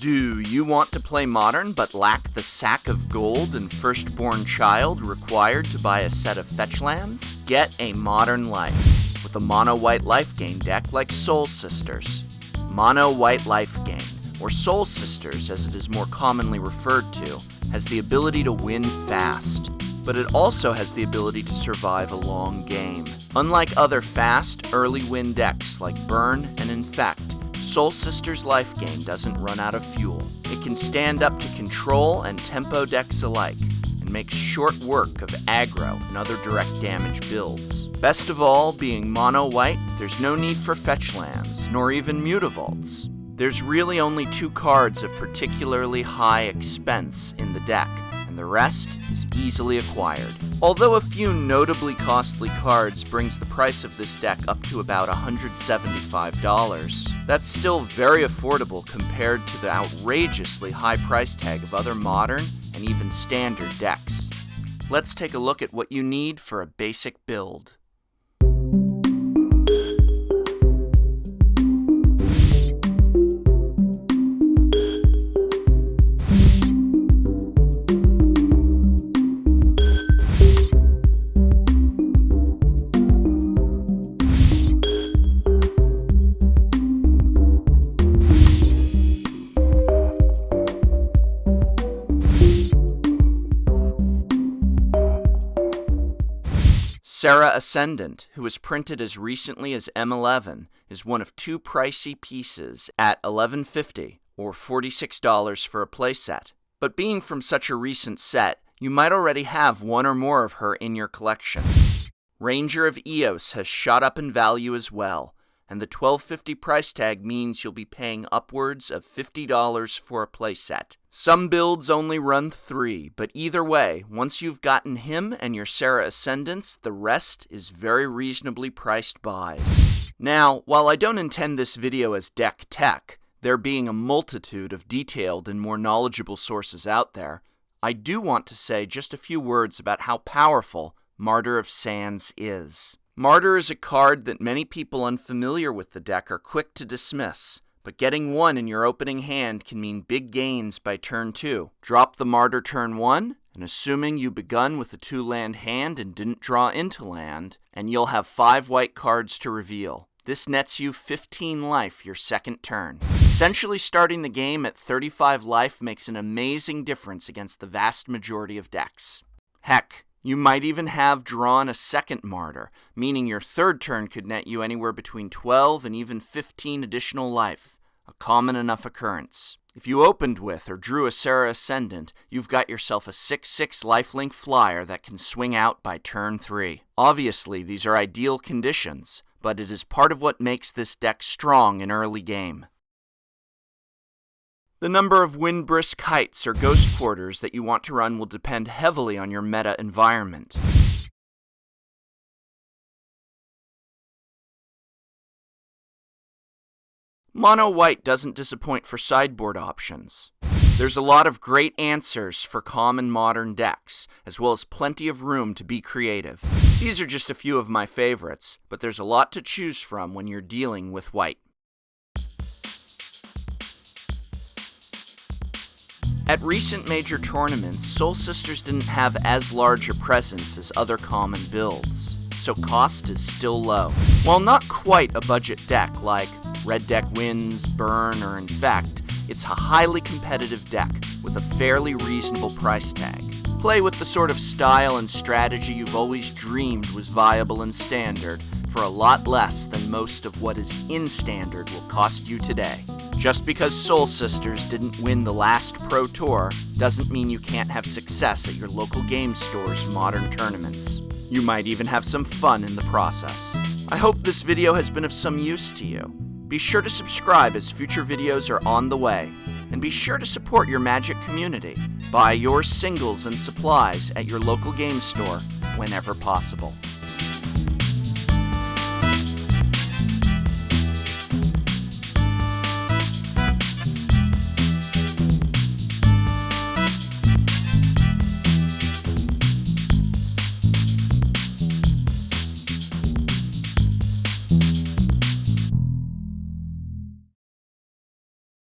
Do you want to play Modern but lack the sack of gold and firstborn child required to buy a set of fetchlands? Get a Modern life with a mono-white life gain deck like Soul Sisters. Mono-white life gain, or Soul Sisters as it is more commonly referred to, has the ability to win fast, but it also has the ability to survive a long game. Unlike other fast, early win decks like Burn and Infect, Soul Sisters' life gain doesn't run out of fuel. It can stand up to control and tempo decks alike, and makes short work of aggro and other direct damage builds. Best of all, being mono-white, there's no need for fetchlands, nor even mutavaults. There's really only 2 cards of particularly high expense in the deck, and the rest is easily acquired. Although a few notably costly cards brings the price of this deck up to about $175, that's still very affordable compared to the outrageously high price tag of other modern and even standard decks. Let's take a look at what you need for a basic build. Serra Ascendant, who was printed as recently as M11, is one of 2 pricey pieces at $11.50 or $46 for a playset. But being from such a recent set, you might already have one or more of her in your collection. Ranger of Eos has shot up in value as well, and the $12.50 price tag means you'll be paying upwards of $50 for a playset. Some builds only run 3, but either way, once you've gotten him and your Serra Ascendants, the rest is very reasonably priced buys. Now, while I don't intend this video as deck tech, there being a multitude of detailed and more knowledgeable sources out there, I do want to say just a few words about how powerful Martyr of Sands is. Martyr is a card that many people unfamiliar with the deck are quick to dismiss, but getting one in your opening hand can mean big gains by turn 2. Drop the Martyr turn 1, and assuming you begun with a 2-land hand and didn't draw into land, and you'll have 5 white cards to reveal. This nets you 15 life your second turn. Essentially starting the game at 35 life makes an amazing difference against the vast majority of decks. Heck, you might even have drawn a second Martyr, meaning your third turn could net you anywhere between 12 and even 15 additional life, a common enough occurrence. If you opened with or drew a Serra Ascendant, you've got yourself a 6/6 lifelink flyer that can swing out by turn 3. Obviously, these are ideal conditions, but it is part of what makes this deck strong in early game. The number of Windbrisk Heights or Ghost Quarters that you want to run will depend heavily on your meta environment. Mono White doesn't disappoint for sideboard options. There's a lot of great answers for common modern decks, as well as plenty of room to be creative. These are just a few of my favorites, but there's a lot to choose from when you're dealing with white. At recent major tournaments, Soul Sisters didn't have as large a presence as other common builds, so cost is still low. While not quite a budget deck like Red Deck Wins, Burn, or Infect, it's a highly competitive deck with a fairly reasonable price tag. Play with the sort of style and strategy you've always dreamed was viable in Standard for a lot less than most of what is in Standard will cost you today. Just because Soul Sisters didn't win the last Pro Tour doesn't mean you can't have success at your local game store's modern tournaments. You might even have some fun in the process. I hope this video has been of some use to you. Be sure to subscribe as future videos are on the way, and be sure to support your Magic community. Buy your singles and supplies at your local game store whenever possible.